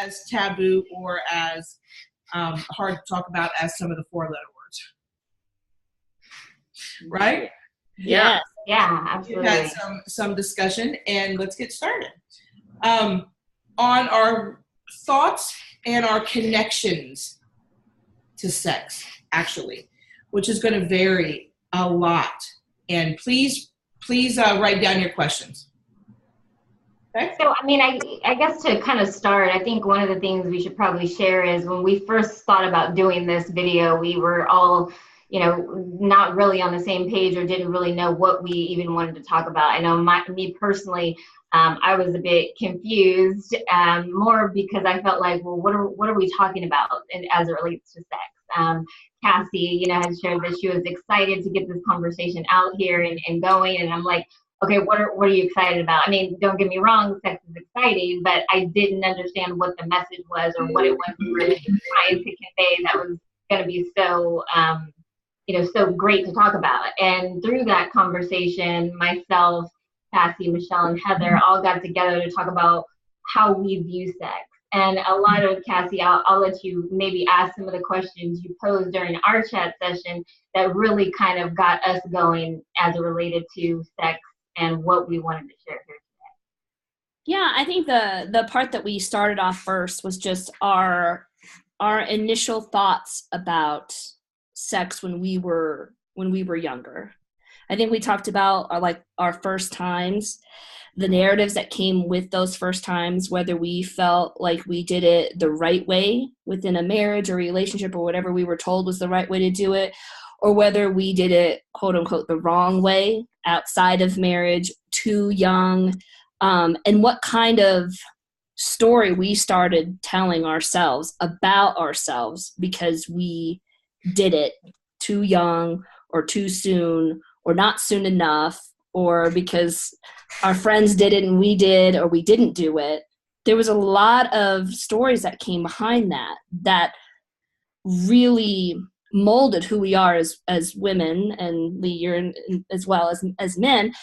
as taboo or as hard to talk about as some of the 4-letter words. Right? Yeah. Yeah, absolutely. We've had some discussion, and let's get started. On our thoughts and our connections to sex, actually, which is going to vary a lot. And please write down your questions. Okay. So, I mean, I guess to kind of start, I think one of the things we should probably share is when we first thought about doing this video, we were all, not really on the same page or didn't really know what we even wanted to talk about. I know me personally, I was a bit confused, more because I felt like, well, what are we talking about as it relates to sex? Cassie, has shared that she was excited to get this conversation out here and going, and I'm like, okay, what are you excited about? I mean, don't get me wrong, sex is exciting, but I didn't understand what the message was or what it was we were trying to convey that was going to be so, so great to talk about. And through that conversation, myself, Cassie, Michelle, and Heather all got together to talk about how we view sex. And a lot of, Cassie, I'll let you maybe ask some of the questions you posed during our chat session that really kind of got us going as it related to sex and what we wanted to share here today. Yeah, I think the part that we started off first was just our initial thoughts about sex when we were younger. I think we talked about our first times, the narratives that came with those first times, whether we felt like we did it the right way within a marriage or relationship or whatever we were told was the right way to do it, or whether we did it, quote unquote, the wrong way outside of marriage, too young, and what kind of story we started telling ourselves about ourselves because we did it too young or too soon or not soon enough, or because our friends did it and we did, or we didn't do it. There was a lot of stories that came behind that really molded who we are as women, and Lee, you're as well as men,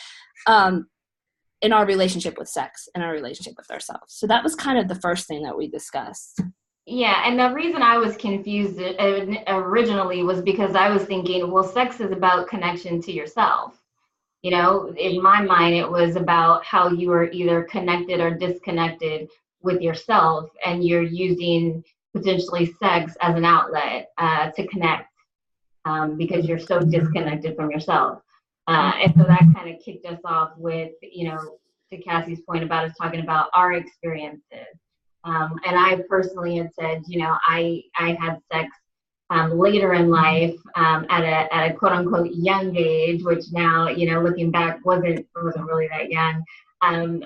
in our relationship with sex and our relationship with ourselves. So that was kind of the first thing that we discussed. Yeah, and the reason I was confused originally was because I was thinking, well, sex is about connection to yourself. In my mind, it was about how you are either connected or disconnected with yourself, and you're using potentially sex as an outlet to connect because you're so disconnected from yourself. And so that kind of kicked us off with, to Cassie's point about us talking about our experiences. And I personally had said, I had sex later in life at a quote unquote young age, which now, looking back, wasn't really that young. I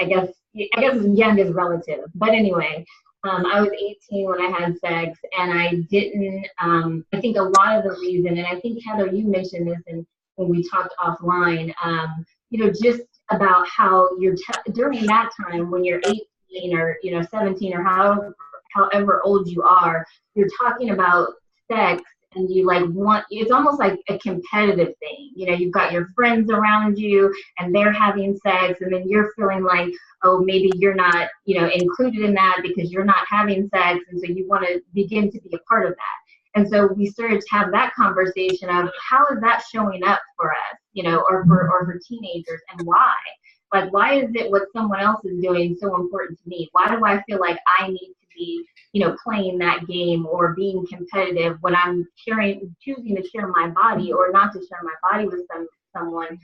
guess young is relative, but anyway, I was 18 when I had sex, and I didn't, I think a lot of the reason, and I think Heather, you mentioned this when we talked offline, just about how during that time when you're 18 or 17 or however old you are, you're talking about sex and you it's almost like a competitive thing. You've got your friends around you and they're having sex, and then you're feeling like, oh, maybe you're not, included in that because you're not having sex, and so you want to begin to be a part of that. And so we started to have that conversation of how is that showing up for us, or for teenagers, and why? Like, why is it what someone else is doing so important to me? Why do I feel like I need to be, playing that game or being competitive when I'm choosing to share my body or not to share my body with someone?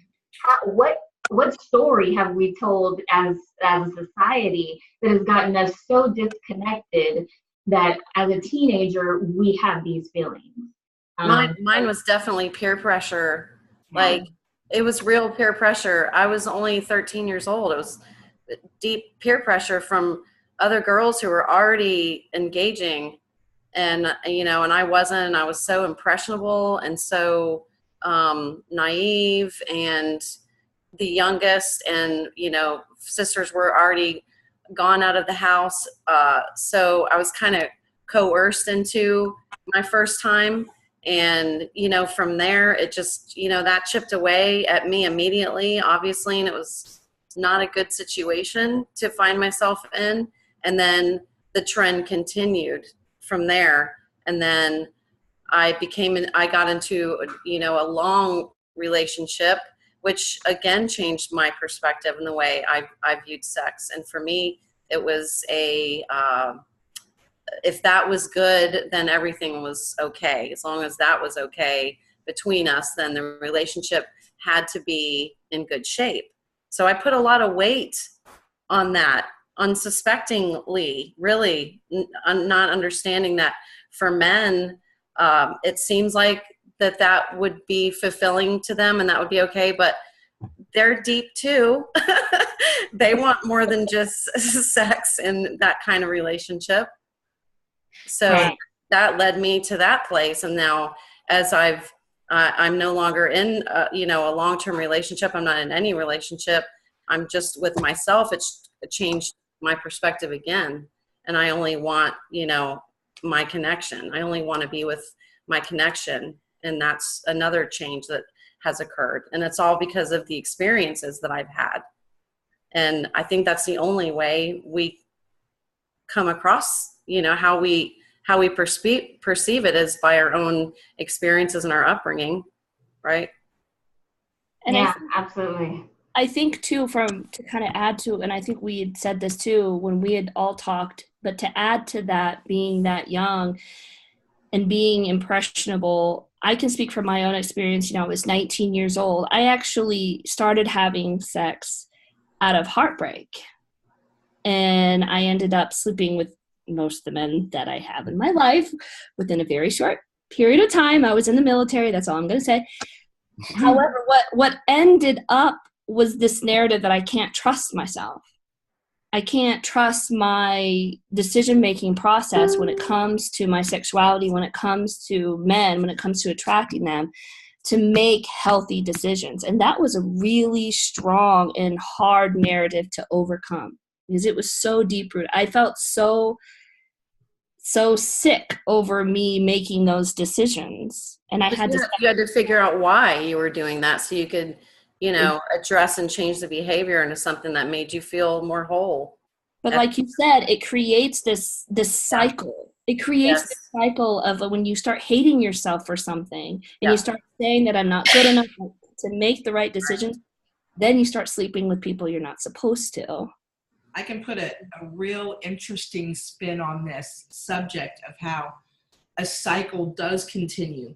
What story have we told as a society that has gotten us so disconnected that as a teenager we have these feelings? Mine was definitely peer pressure. Like, it was real peer pressure. I was only 13 years old. It was deep peer pressure from other girls who were already engaging, and and I wasn't. I was so impressionable and so naive, and the youngest, and sisters were already gone out of the house, so I was kind of coerced into my first time. And from there it just that chipped away at me immediately, obviously, and it was not a good situation to find myself in. And then the trend continued from there. And then I got into, a long relationship, which again changed my perspective and the way I viewed sex. And for me, it was if that was good, then everything was okay. As long as that was okay between us, then the relationship had to be in good shape. So I put a lot of weight on that, unsuspectingly, really not understanding that for men, it seems like that would be fulfilling to them and that would be okay, but they're deep too. They want more than just sex in that kind of relationship. So Right. that led me to that place. And now as I'm no longer in, a long-term relationship. I'm not in any relationship. I'm just with myself. It changed my perspective again. And I only want, my connection. I only want to be with my connection. And that's another change that has occurred. And it's all because of the experiences that I've had. And I think that's the only way we come across, how we perceive it is by our own experiences and our upbringing, right? And yeah, absolutely. I think too, to kind of add to, and I think we had said this too when we had all talked, but to add to that, being that young and being impressionable, I can speak from my own experience. I was 19 years old. I actually started having sex out of heartbreak. And I ended up sleeping with most of the men that I have in my life within a very short period of time. I was in the military. That's all I'm going to say. However, what ended up was this narrative that I can't trust myself. I can't trust my decision-making process when it comes to my sexuality, when it comes to men, when it comes to attracting them, to make healthy decisions. And that was a really strong and hard narrative to overcome because it was so deep-rooted. I felt so sick over me making those decisions. And I had you had to figure out why you were doing that so you could address and change the behavior into something that made you feel more whole. But like you said, it creates this cycle. It creates this cycle of when you start hating yourself for something and you start saying that I'm not good enough to make the right decisions, then you start sleeping with people you're not supposed to. I can put a real interesting spin on this subject of how a cycle does continue,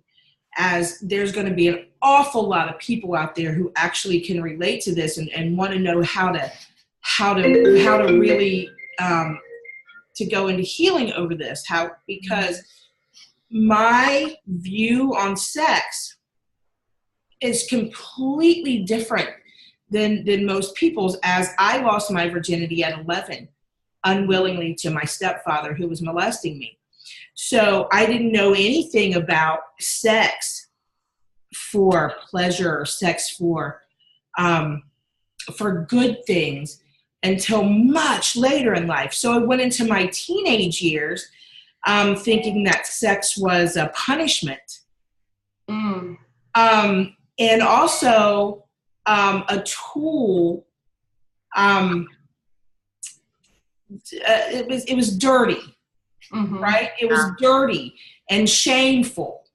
as there's going to be an awful lot of people out there who actually can relate to this and want to know how to really to go into healing over this. Because my view on sex is completely different than most people's, as I lost my virginity at 11 unwillingly to my stepfather who was molesting me. So I didn't know anything about sex for pleasure or sex for good things until much later in life. So I went into my teenage years thinking that sex was a punishment. And also a tool. It was dirty. Mm-hmm. Right? It was dirty and shameful.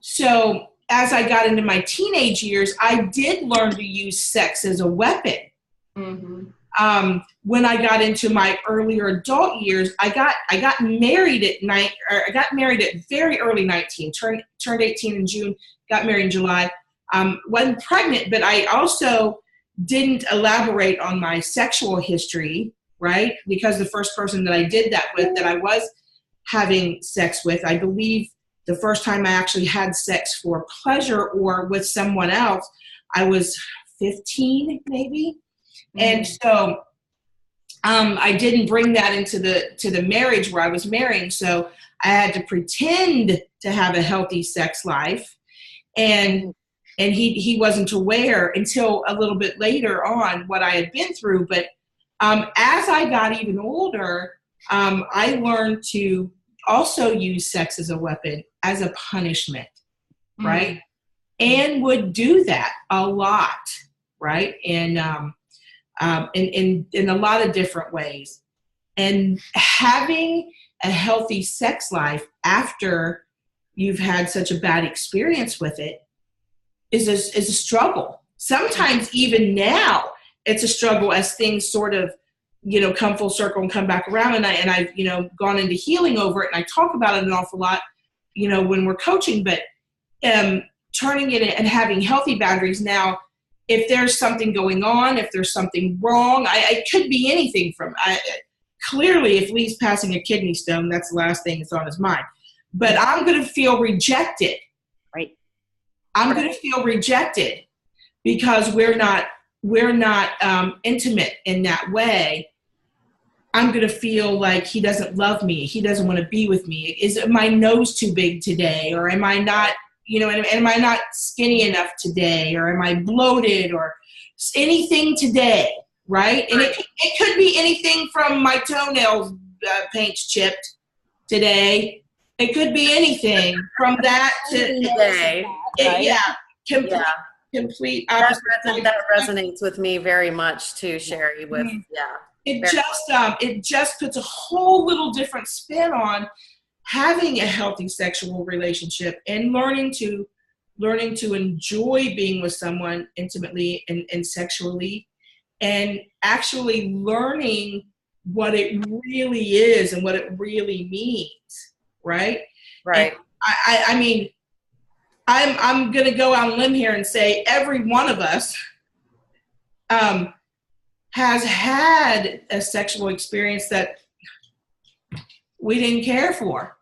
So as I got into my teenage years, I did learn to use sex as a weapon. Mm-hmm. When I got into my earlier adult years, I got married at very early 19, turned 18 in June, got married in July. Wasn't pregnant, but I also didn't elaborate on my sexual history, right? Because the first person that I did that with, that I was having sex with, I believe the first time I actually had sex for pleasure or with someone else, I was 15 maybe. Mm-hmm. And so I didn't bring that into the marriage where I was marrying. So I had to pretend to have a healthy sex life. And he wasn't aware until a little bit later on what I had been through. But as I got even older, I learned to also use sex as a weapon, as a punishment, right? And would do that a lot, right? And in a lot of different ways. And having a healthy sex life after you've had such a bad experience with it is a struggle. Sometimes even now it's a struggle as things sort of, come full circle and come back around. And I've, gone into healing over it, and I talk about it an awful lot, when we're coaching, but turning it and having healthy boundaries now. If there's something going on, if there's something wrong, it could be anything from, clearly if Lee's passing a kidney stone, that's the last thing that's on his mind. But I'm going to feel rejected. Right. I'm going to feel rejected because we're not intimate in that way. I'm going to feel like he doesn't love me. He doesn't want to be with me. Is my nose too big today? Or am I not, am I not skinny enough today? Or am I bloated or anything today? Right. And it could be anything from my toenails paint's chipped today. It could be anything from that to today. Complete. That resonates with me very much too, Sherry. With it just puts a whole little different spin on having a healthy sexual relationship and learning to enjoy being with someone intimately and sexually, and actually learning what it really is and what it really means. Right. And I mean, I'm going to go out on a limb here and say every one of us has had a sexual experience that we didn't care for.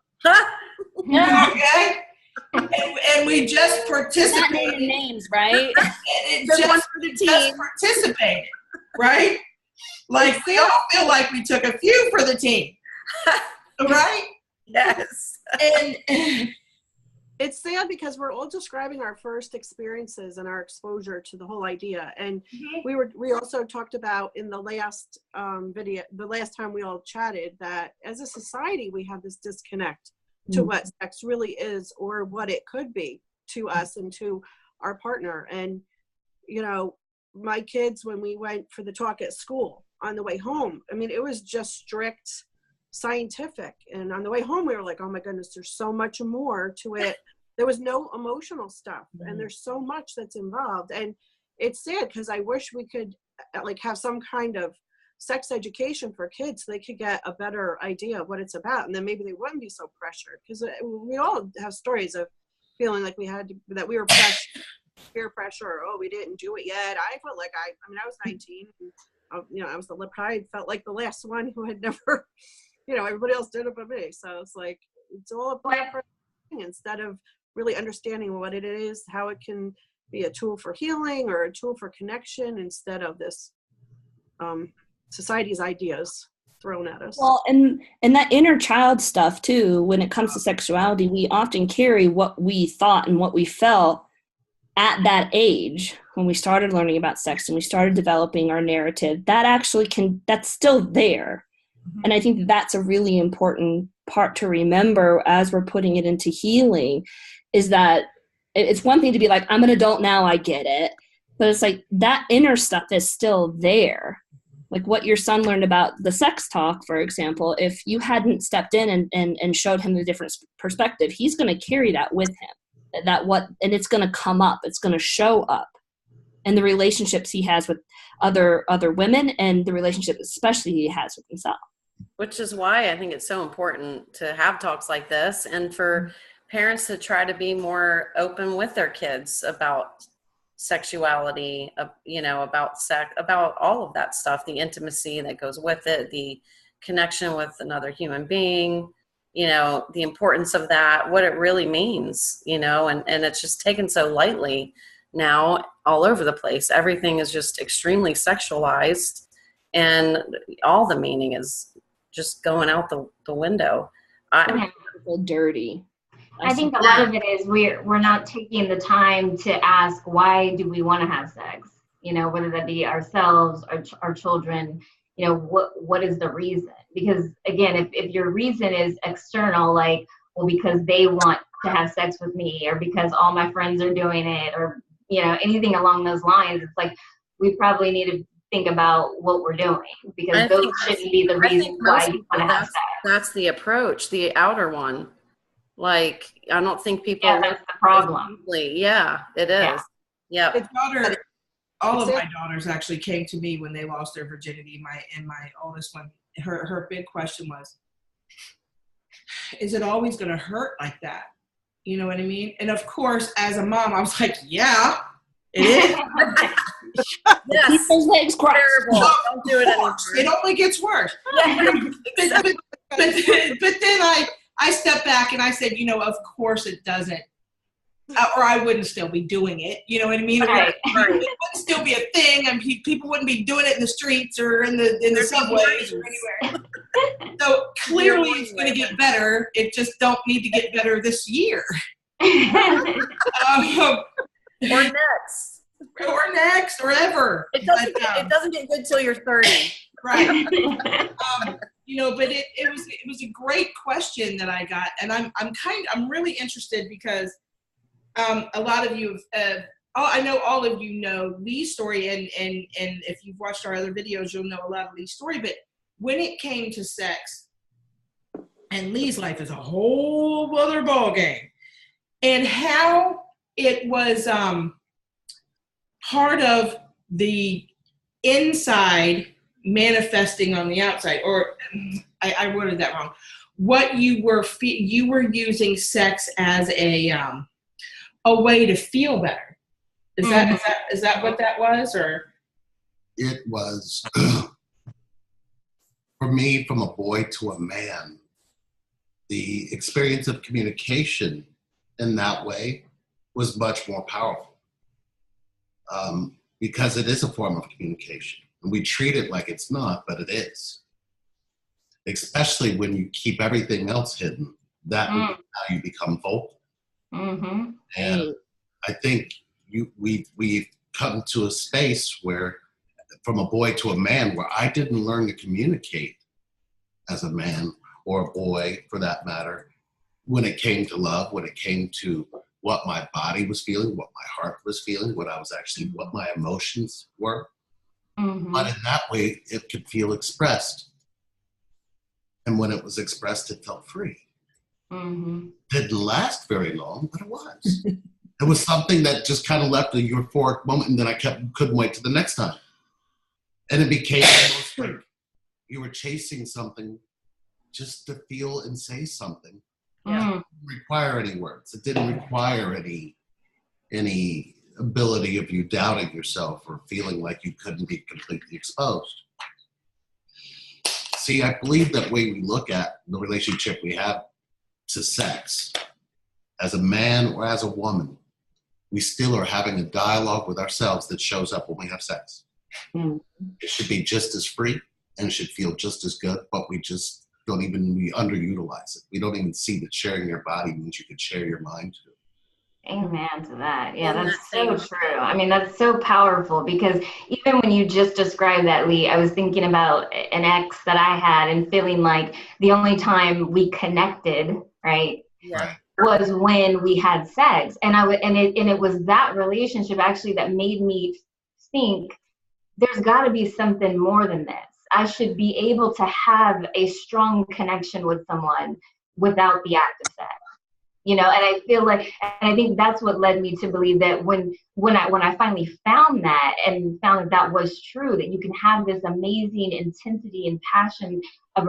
Okay? And we just participated. Names, right? Just participated, right? Like we all feel like we took a few for the team, right? Yes. And it's sad because we're all describing our first experiences and our exposure to the whole idea. And we also talked about in the last video, the last time we all chatted, that as a society, we have this disconnect to what sex really is or what it could be to us and to our partner. And, my kids, when we went for the talk at school on the way home, I mean, it was just strict scientific. And on the way home, we were like, oh my goodness, there's so much more to it. There was no emotional stuff, and there's so much that's involved. And it's sad because I wish we could have some kind of sex education for kids so they could get a better idea of what it's about, and then maybe they wouldn't be so pressured, because we all have stories of feeling like that we were peer pressure, or we didn't do it yet. I felt like I was 19, and, I was I felt like the last one who had never, everybody else did it but me. So it's like, it's all about instead of really understanding what it is, how it can be a tool for healing or a tool for connection, instead of this society's ideas thrown at us. Well, and that inner child stuff too, when it comes to sexuality, we often carry what we thought and what we felt at that age when we started learning about sex and we started developing our narrative. That actually that's still there. And I think that's a really important part to remember as we're putting it into healing, is that it's one thing to be like, I'm an adult now, I get it. But it's like that inner stuff is still there. Like what your son learned about the sex talk, for example, if you hadn't stepped in and showed him the different perspective, he's going to carry that with him. And it's going to come up. It's going to show up in the relationships he has with other women, and the relationship especially he has with himself. Which is why I think it's so important to have talks like this, and for parents to try to be more open with their kids about sexuality, about sex, about all of that stuff, the intimacy that goes with it, the connection with another human being, the importance of that, what it really means, and it's just taken so lightly now all over the place. Everything is just extremely sexualized, and all the meaning is just going out the window. I feel dirty. I think a lot of it is we're not taking the time to ask, why do we want to have sex? Whether that be ourselves, our children, what is the reason? Because again, if your reason is external, like, well, because they want to have sex with me, or because all my friends are doing it, or, anything along those lines, it's like, we probably need to think about what we're doing, I because those think shouldn't be the I reasons think why most you people, want to have sex. that's the approach, the outer one. Like, I don't think people. Yeah, that's the problem. Yeah, it is. Yeah. Yep. All of my daughters actually came to me when they lost their virginity. My oldest one, her big question was, is it always going to hurt like that? You know what I mean? And of course, as a mom, I was like, yeah, it is. Yes. Keep those legs crossed. Terrible. Don't do it anymore. It only gets worse. Yeah, but then I stepped back and I said, of course it doesn't. Or I wouldn't still be doing it. You know what I mean? Right. It wouldn't still be a thing, and people wouldn't be doing it in the streets or in the subways or anywhere. So clearly it's going to get better. It just don't need to get better this year. Or next, or ever. It doesn't get good till you're 30. Right. But it was a great question that I got, and I'm really interested because a lot of you I know all of you know Lee's story, and if you've watched our other videos, you'll know a lot of Lee's story. But when it came to sex, and Lee's life is a whole other ballgame, and how it was part of the inside manifesting on the outside, or I worded that wrong. What you were using sex as a way to feel better. Is that what that was, or? It was for me, from a boy to a man, the experience of communication in that way was much more powerful. Because it is a form of communication. And we treat it like it's not, but it is. Especially when you keep everything else hidden. That is how you become vocal. Mm-hmm. And I think we've come to a space where, from a boy to a man, where I didn't learn to communicate as a man, or a boy for that matter, when it came to love, when it came to what my body was feeling, what my heart was feeling, what my emotions were. Mm-hmm. But in that way, it could feel expressed. And when it was expressed, it felt free. Mm-hmm. Didn't last very long, but it was. It was something that just kind of left a euphoric moment, and then I couldn't wait to the next time. And it became almost like you were chasing something just to feel and say something. Yeah. It didn't require any words. It didn't require any ability of you doubting yourself or feeling like you couldn't be completely exposed. See, I believe that way we look at the relationship we have to sex, as a man or as a woman, we still are having a dialogue with ourselves that shows up when we have sex. Mm. It should be just as free and it should feel just as good, but we underutilize it. We don't even see that sharing your body means you could share your mind too. Amen to that. Yeah, that's so true. I mean, that's so powerful, because even when you just described that, Lee, I was thinking about an ex that I had and feeling like the only time we connected, right, was when we had sex. And it was that relationship actually that made me think there's got to be something more than this. I should be able to have a strong connection with someone without the act of sex. And I feel like, and I think that's what led me to believe that when I finally found that and found that was true, that you can have this amazing intensity and passion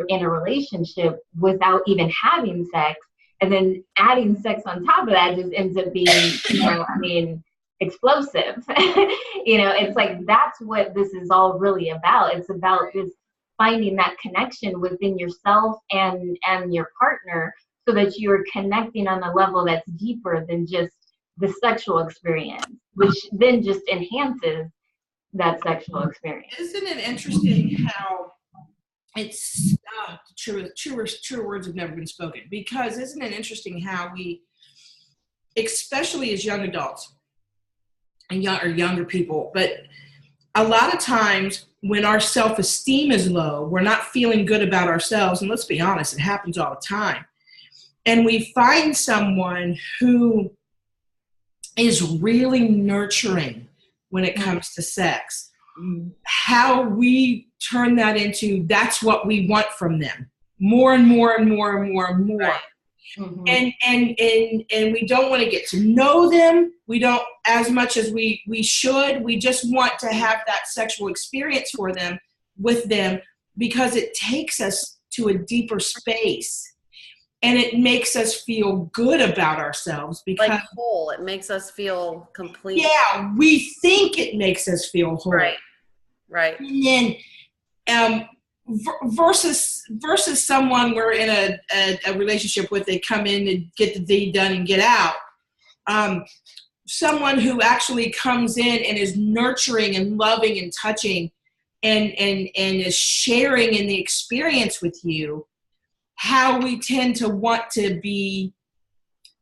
in a relationship without even having sex, and then adding sex on top of that just ends up being, explosive. It's like, that's what this is all really about. It's about this finding that connection within yourself and your partner, so that you're connecting on a level that's deeper than just the sexual experience, which then just enhances that sexual experience. Isn't it interesting how it's true words have never been spoken? Because isn't it interesting how we, especially as young adults and younger people, but a lot of times when our self-esteem is low, we're not feeling good about ourselves. And let's be honest, it happens all the time. And we find someone who is really nurturing when it comes to sex, how we turn that into that's what we want from them, more and more and more and more and more. Right. Mhm. And we don't want to get to know them. We don't as much as we should. We just want to have that sexual experience with them because it takes us to a deeper space and it makes us feel good about ourselves because Like whole. It makes us feel complete. yeah, we think it makes us feel whole. Right. Right. And then versus someone we're in a relationship with, they come in and get the deed done and get out. Someone who actually comes in and is nurturing and loving and touching and is sharing in the experience with you, how we tend to want to be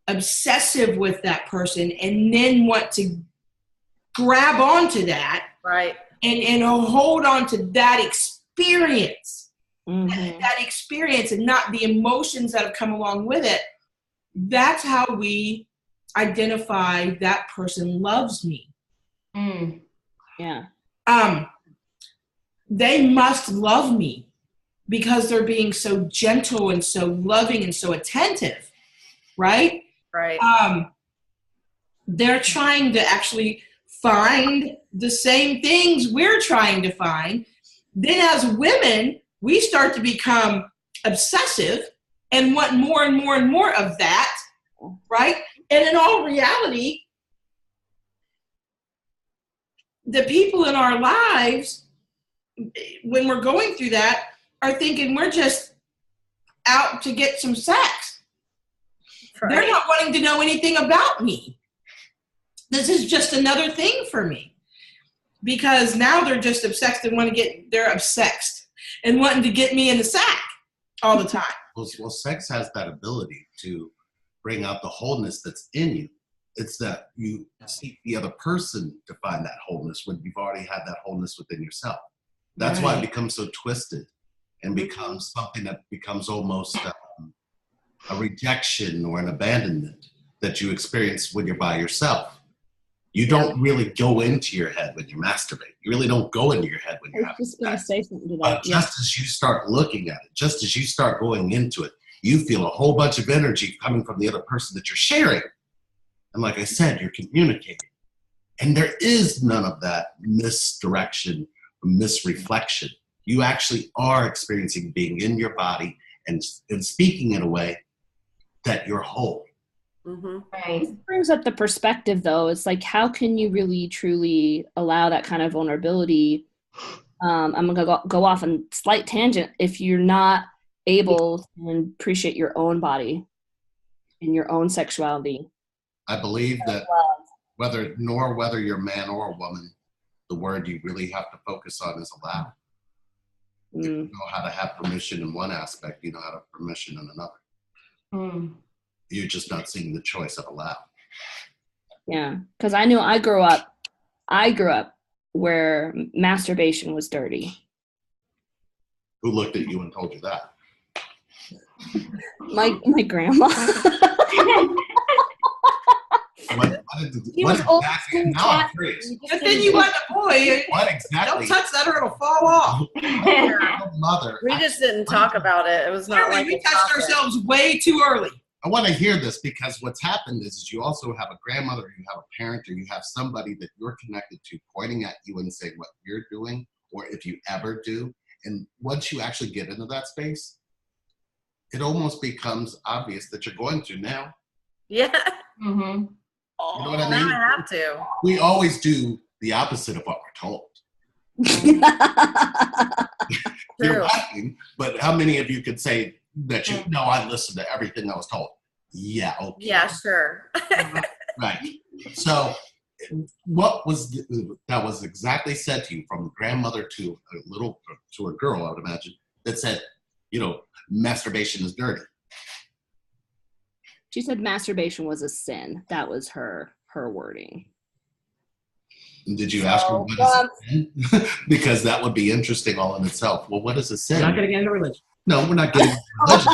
obsessive with that person and then want to grab onto that Right. and hold on to that experience, Mhm. that experience and not the emotions that have come along with it. That's how we identify that person loves me. Mm. Yeah. They must love me because they're being so gentle and so loving and so attentive, right? Right. They're trying to actually find the same things we're trying to find. Then as women, we start to become obsessive and want more and more and more of that, right? And in all reality, the people in our lives, when we're going through that, are thinking we're just out to get some sex. Right. They're not wanting to know anything about me. This is just another thing for me. Because now they're just obsessed and they're obsessed and wanting to get me in the sack all the time. Well, sex has that ability to bring out the wholeness that's in you. It's that you seek the other person to find that wholeness when you've already had that wholeness within yourself. That's why it becomes so twisted and becomes something that becomes almost a rejection or an abandonment that you experience when you're by yourself. You don't really go into your head when you masturbate. You really don't go into your head when you're I having was just going to sex. say something to But that. Yeah. just as you start looking at it, just as you start going into it, you feel a whole bunch of energy coming from the other person that you're sharing. And like I said, you're communicating. And there is none of that misdirection, misreflection. You actually are experiencing being in your body and speaking in a way that you're whole. Mm-hmm. Right. It brings up the perspective, though. It's like, how can you really, truly allow that kind of vulnerability? I'm going to go off on a slight tangent. If you're not able to appreciate your own body and your own sexuality. I believe that whether you're a man or a woman, the word you really have to focus on is allow. You know how to have permission in one aspect, you know how to have permission in another. Mm. You're just not seeing the choice of allow. Yeah, because I knew I grew up where masturbation was dirty. Who looked at you and told you that? My grandma. What exactly? Now I'm curious. But then you want a boy. What Don't exactly? touch that or it'll fall off. Mother. We just didn't talk about it. It was not Apparently, like we a touched topic. ourselves way too early. I want to hear this because what's happened is you also have a grandmother, you have a parent, or you have somebody that you're connected to pointing at you and saying what you're doing, or if you ever do. And once you actually get into that space, it almost becomes obvious that you're going to now. Yeah. Mm-hmm. You know what I Now mean? I have to. We always do the opposite of what we're told. You're True. laughing, but how many of you could say that no, I listened to everything I was told? Yeah, okay. Yeah, sure. Right. So what was that was exactly said to you from grandmother to a girl, I would imagine, that said, masturbation is dirty. She said masturbation was a sin. That was her wording. And did you ask her what is a sin? Because that would be interesting all in itself. Well, what is a sin? We're not going to get into religion. No, we're not getting into religion.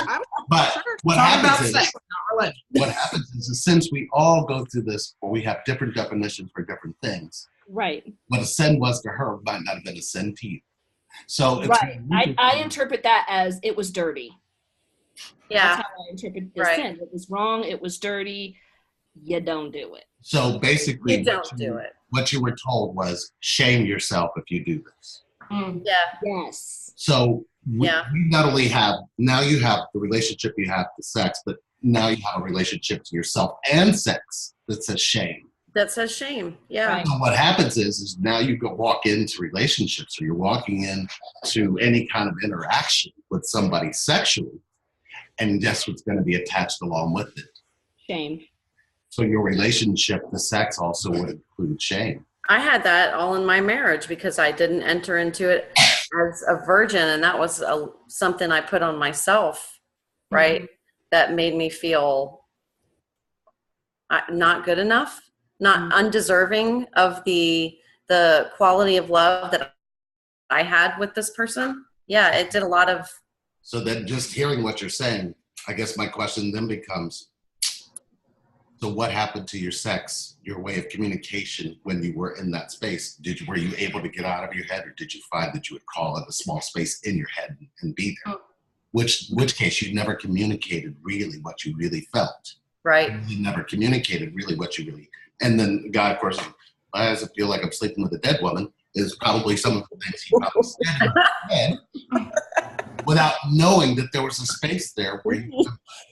But what Talk about happens is, sex, not religion. what happens is since we all go through this, or we have different definitions for different things, Right. What a sin was to her might not have been a sin to you. So it's Right. I interpret that as it was dirty. Yeah. That's how I interpret the Right. sin. It was wrong. It was dirty. You don't do it. So basically, You don't do it. what you were told was shame yourself if you do this. Mm. Yeah. Yes. So we Yeah. not only have, now you have the relationship you have to sex, but now you have a relationship to yourself and sex that says shame. That says shame. Yeah. Right. So what happens is now you go walk into relationships, or you're walking into any kind of interaction with somebody sexually, and guess what's going to be attached along with it? Shame. So your relationship to sex also would include shame. I had that all in my marriage because I didn't enter into it as a virgin, and that was something I put on myself, right? That made me feel not good enough, not undeserving of the quality of love that I had with this person. Yeah, it did a lot of. So then just hearing what you're saying, I guess my question then becomes, so what happened to your sex, your way of communication when you were in that space? Were you able to get out of your head, or did you find that you would call it a small space in your head and be there? Which case you never communicated really what you really felt. Right. You never communicated really what you really, and then the guy, of course, why does it feel like I'm sleeping with a dead woman, is probably some of the things he probably said in his head without knowing that there was a space there where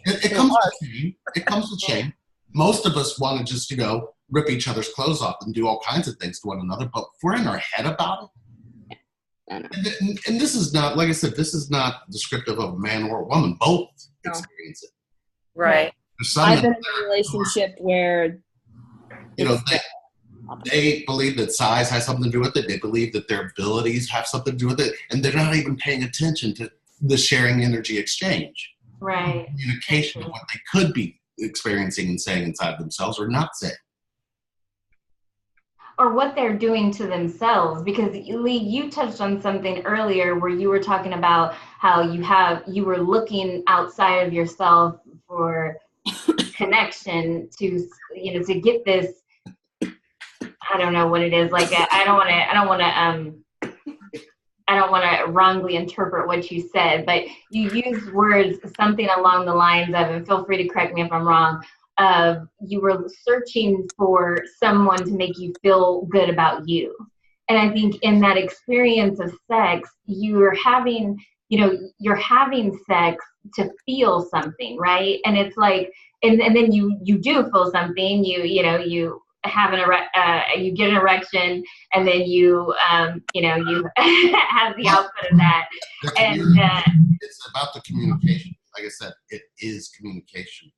it comes with shame. It comes with shame. Most of us want to just, rip each other's clothes off and do all kinds of things to one another, but if we're in our head about it, and this is not, like I said, this is not descriptive of a man or a woman. Both experience it. Right. There's some I've been in a relationship where they believe that size has something to do with it. They believe that their abilities have something to do with it, and they're not even paying attention to the sharing energy exchange. Right. Communication of what they could be experiencing and saying inside themselves or not saying. Or what they're doing to themselves. Because Lee, you touched on something earlier where you were talking about how you were looking outside of yourself for connection to get this. I don't know what it is. Like I don't want to wrongly interpret what you said, but you used words something along the lines of, and feel free to correct me if I'm wrong, of you were searching for someone to make you feel good about you. And I think in that experience of sex, you're having sex to feel something, right? And it's like, and then you do feel something, you have you get an erection, and then you have the output of that. And it's about the communication. Like I said, it is communication.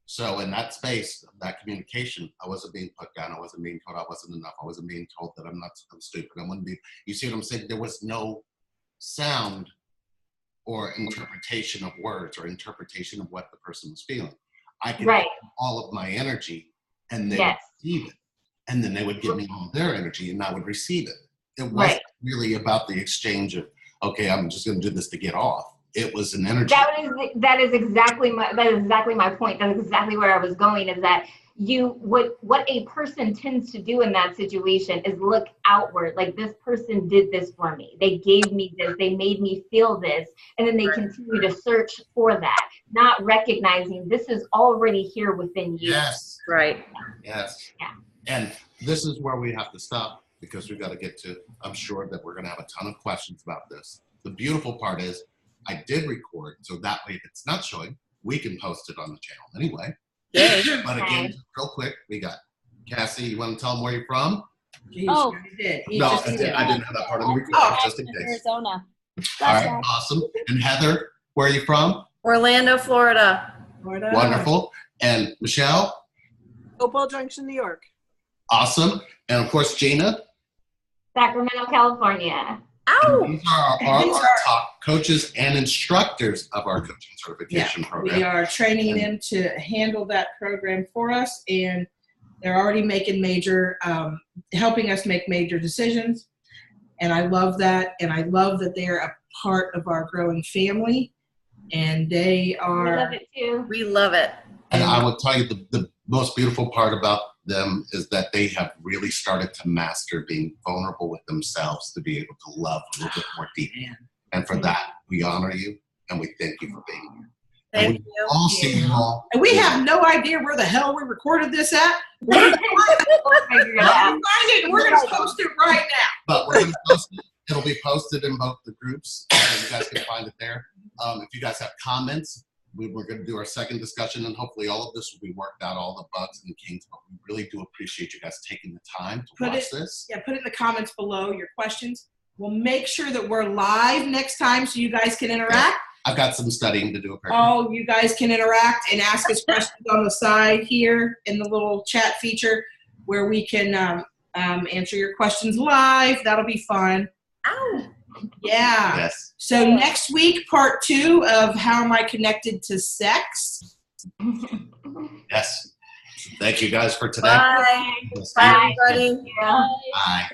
So in that space, that communication, I wasn't being put down. I wasn't being told I wasn't enough. I wasn't being told that I'm stupid. I wouldn't be. You see what I'm saying? There was no sound or interpretation of words or interpretation of what the person was feeling. I could give all of my energy, and they would receive it. And then they would give me all their energy, and I would receive it. It wasn't really about the exchange of, okay, I'm just going to do this to get off. It was an energy. That is exactly my point. That's exactly where I was going, is that what a person tends to do in that situation is look outward. Like, this person did this for me. They gave me this. They made me feel this. And then they continue to search for that, not recognizing this is already here within you. Yes. Right. Yes. Yeah. And this is where we have to stop, because we've got to get to, I'm sure that we're going to have a ton of questions about this. The beautiful part is I did record, so that way if it's not showing, we can post it on the channel anyway. But again, just real quick, we got Cassie. You want to tell them where you're from? Geez, Oh. you did. You No, just I did. didn't have that part of the recording, just in case. Arizona. All right, awesome. And Heather, where are you from? Orlando, Florida. Florida. Wonderful. And Michelle? Hopewell Junction, New York. Awesome. And of course, Gina? Sacramento, California. Ow! These are our top coaches and instructors of our coaching certification program. We are training them to handle that program for us, and they're already making helping us make major decisions. And I love that. And I love that they're a part of our growing family. And they are. We love it too. We love it. And I will tell you the most beautiful part about them is that they have really started to master being vulnerable with themselves to be able to love a little bit more deeply. And for that, we honor you and we thank you for being here. Thank and you. All see you all. And we have no idea where the hell we recorded this at. We'll figure it out. Find it. We're going to post it right now. But we're going to post it. It'll be posted in both the groups. You guys can find it there. If you guys have comments, we're going to do our second discussion, and hopefully all of this will be worked out, all the bugs and kinks. But we really do appreciate you guys taking the time to watch this. Yeah, put it in the comments below, your questions. We'll make sure that we're live next time so you guys can interact. I've got some studying to do. Apparently. Oh, you guys can interact and ask us questions on the side here in the little chat feature where we can answer your questions live. That'll be fun. Ow. Yeah. Yes. So next week, part 2 of How Am I Connected to Sex? Yes. Thank you guys for today. Bye. We'll see you. Bye, everybody. Yeah. Bye.